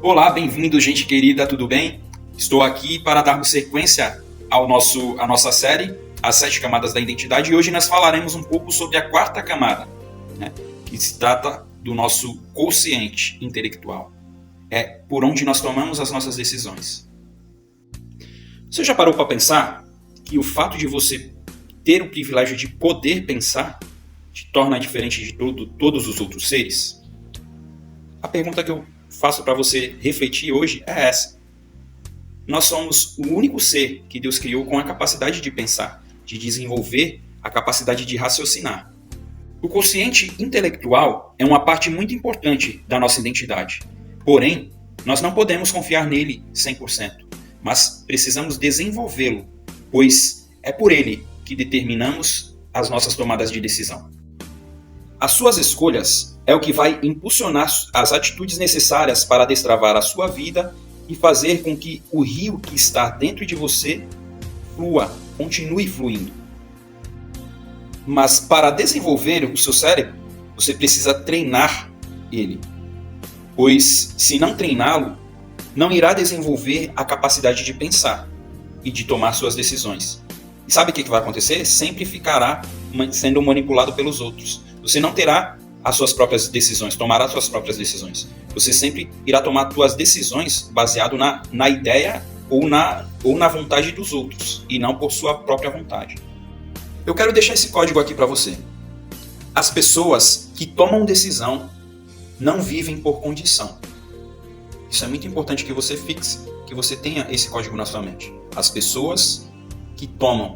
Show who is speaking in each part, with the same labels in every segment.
Speaker 1: Olá, bem-vindo, gente querida, tudo bem? Estou aqui para darmos sequência à nossa série, As 7 Camadas da Identidade, e hoje nós falaremos um pouco sobre a quarta camada, né, que se trata do nosso quociente intelectual. É por onde nós tomamos as nossas decisões. Você já parou para pensar que o fato de você ter o privilégio de poder pensar te torna diferente de todos os outros seres? A pergunta que eu faço para você refletir hoje é essa. Nós somos o único ser que Deus criou com a capacidade de pensar, de desenvolver a capacidade de raciocinar. O quociente intelectual é uma parte muito importante da nossa identidade. Porém, nós não podemos confiar nele 100%, mas precisamos desenvolvê-lo, pois é por ele que determinamos as nossas tomadas de decisão. As suas escolhas é o que vai impulsionar as atitudes necessárias para destravar a sua vida e fazer com que o rio que está dentro de você flua, continue fluindo. Mas para desenvolver o seu cérebro, você precisa treinar ele, pois se não treiná-lo, não irá desenvolver a capacidade de pensar e de tomar suas decisões. E sabe o que vai acontecer? Sempre ficará sendo manipulado pelos outros. Você não terá as suas próprias decisões, tomará as suas próprias decisões. Você sempre irá tomar suas decisões baseado na ideia ou na vontade dos outros, e não por sua própria vontade. Eu quero deixar esse código aqui para você. As pessoas que tomam decisão não vivem por condição. Isso é muito importante que você fixe, que você tenha esse código na sua mente. As pessoas que tomam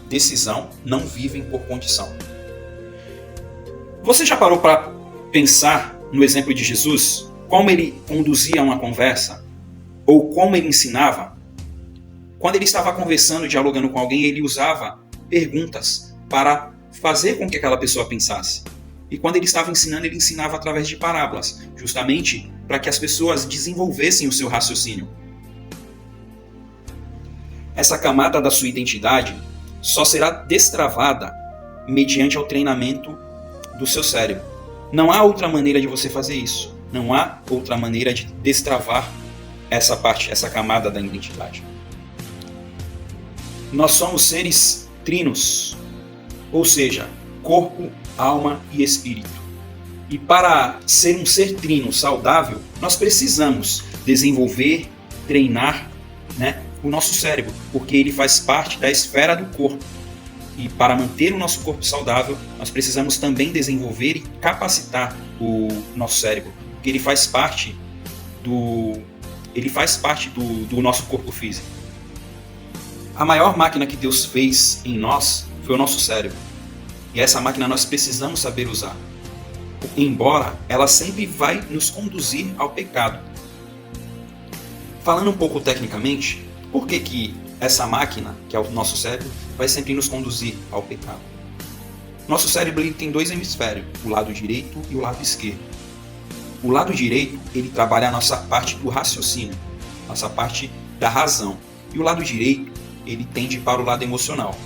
Speaker 1: decisão não vivem por condição. Você já parou para pensar no exemplo de Jesus? Como ele conduzia uma conversa? Ou como ele ensinava? Quando ele estava conversando, dialogando com alguém, ele usava perguntas para fazer com que aquela pessoa pensasse. E quando ele estava ensinando, ele ensinava através de parábolas, justamente para que as pessoas desenvolvessem o seu raciocínio. Essa camada da sua identidade só será destravada mediante o treinamento do seu cérebro. Não há outra maneira de você fazer isso. Não há outra maneira de destravar essa camada da identidade. Nós somos seres trinos, ou seja, corpo, alma e espírito. E para ser um ser trino saudável, nós precisamos desenvolver, treinar, o nosso cérebro, porque ele faz parte da esfera do corpo. E para manter o nosso corpo saudável, nós precisamos também desenvolver e capacitar o nosso cérebro, porque ele faz parte do nosso corpo físico. A maior máquina que Deus fez em nós foi o nosso cérebro. E essa máquina nós precisamos saber usar. Embora ela sempre vai nos conduzir ao pecado. Falando um pouco tecnicamente, por que essa máquina, que é o nosso cérebro, vai sempre nos conduzir ao pecado? Nosso cérebro ele tem dois hemisférios, o lado direito e o lado esquerdo. O lado direito ele trabalha a nossa parte do raciocínio, nossa parte da razão. E o lado direito ele tende para o lado emocional.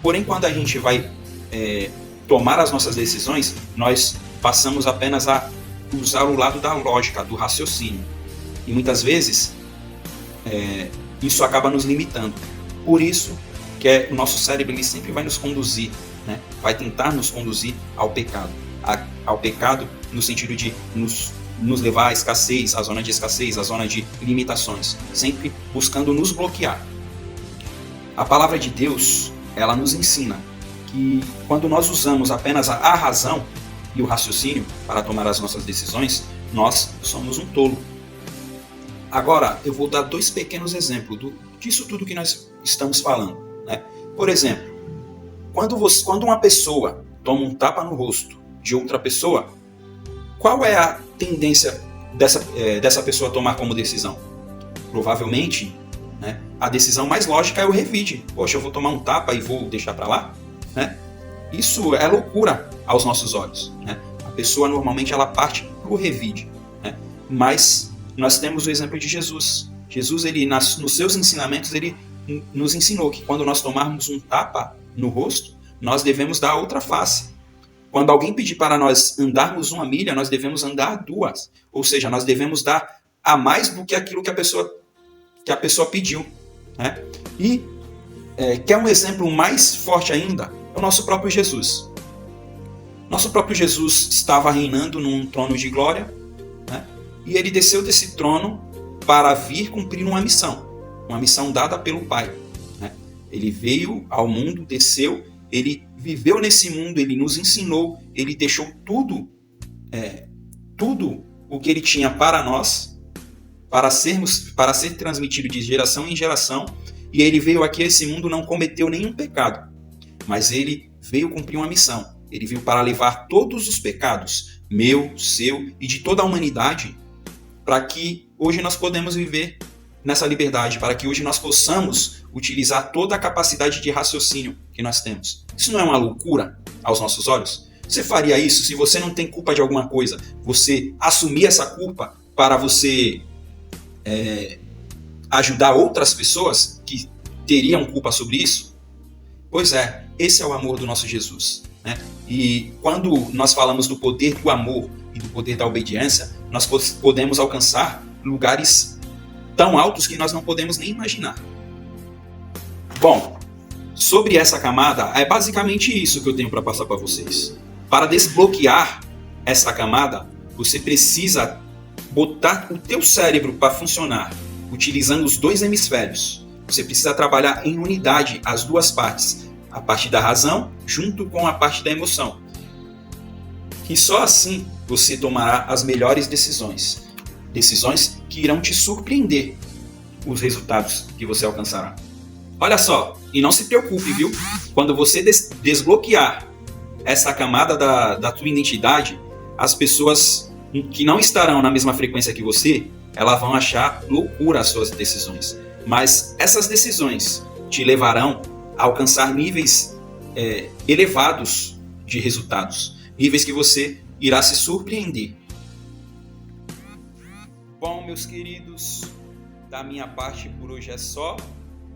Speaker 1: Porém, quando a gente vai tomar as nossas decisões, nós passamos apenas a usar o lado da lógica, do raciocínio. E muitas vezes isso acaba nos limitando. Por isso que o nosso cérebro ele sempre vai nos conduzir, vai tentar nos conduzir ao pecado. Ao pecado no sentido de nos levar à escassez, à zona de escassez, à zona de limitações, sempre buscando nos bloquear. A palavra de Deus, ela nos ensina que quando nós usamos apenas a razão e o raciocínio para tomar as nossas decisões, nós somos um tolo. Agora, eu vou dar dois pequenos exemplos disso tudo que nós estamos falando. Por exemplo, quando uma pessoa toma um tapa no rosto de outra pessoa, qual é a tendência dessa pessoa tomar como decisão? Provavelmente, a decisão mais lógica é o revide. Poxa, eu vou tomar um tapa e vou deixar para lá? Isso é loucura aos nossos olhos. A pessoa normalmente ela parte para o revide. Mas nós temos o exemplo de Jesus. Jesus, ele, nos seus ensinamentos, ele nos ensinou que quando nós tomarmos um tapa no rosto, nós devemos dar a outra face. Quando alguém pedir para nós andarmos 1 milha, nós devemos andar 2. Ou seja, nós devemos dar a mais do que aquilo que a pessoa pediu, né? E quer um exemplo mais forte ainda? É o nosso próprio Jesus. Nosso próprio Jesus estava reinando num trono de glória, né? E ele desceu desse trono para vir cumprir uma missão dada pelo Pai, né? Ele veio ao mundo, desceu, ele viveu nesse mundo, ele nos ensinou, ele deixou tudo o que ele tinha para nós, para ser transmitido de geração em geração, e ele veio aqui a esse mundo, não cometeu nenhum pecado, mas ele veio cumprir uma missão. Ele veio para levar todos os pecados, meu, seu e de toda a humanidade, para que hoje nós podemos viver nessa liberdade, para que hoje nós possamos utilizar toda a capacidade de raciocínio que nós temos. Isso não é uma loucura aos nossos olhos? Você faria isso se você não tem culpa de alguma coisa? Você assumir essa culpa para você ajudar outras pessoas que teriam culpa sobre isso? Pois é, esse é o amor do nosso Jesus, né? E quando nós falamos do poder do amor e do poder da obediência, nós podemos alcançar lugares tão altos que nós não podemos nem imaginar. Bom, sobre essa camada, é basicamente isso que eu tenho para passar para vocês. Para desbloquear essa camada, você precisa botar o teu cérebro para funcionar, utilizando os dois hemisférios. Você precisa trabalhar em unidade as duas partes, a parte da razão junto com a parte da emoção. E só assim você tomará as melhores decisões. Decisões que irão te surpreender os resultados que você alcançará. Olha só, e não se preocupe, viu? Quando você desbloquear essa camada da tua identidade, as pessoas que não estarão na mesma frequência que você, elas vão achar loucura as suas decisões. Mas essas decisões te levarão a alcançar níveis elevados de resultados. Níveis que você irá se surpreender. Bom, meus queridos, da minha parte por hoje é só.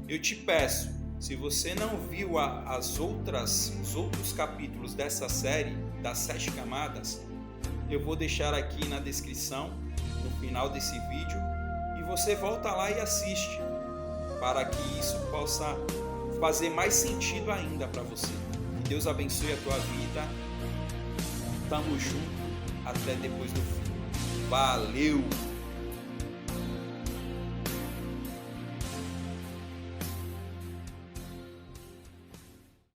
Speaker 1: Eu te peço, se você não viu os outros capítulos dessa série, das 7 camadas, eu vou deixar aqui na descrição, no final desse vídeo, e você volta lá e assiste, para que isso possa fazer mais sentido ainda para você. Que Deus abençoe a tua vida. Tamo junto, até depois do fim. Valeu!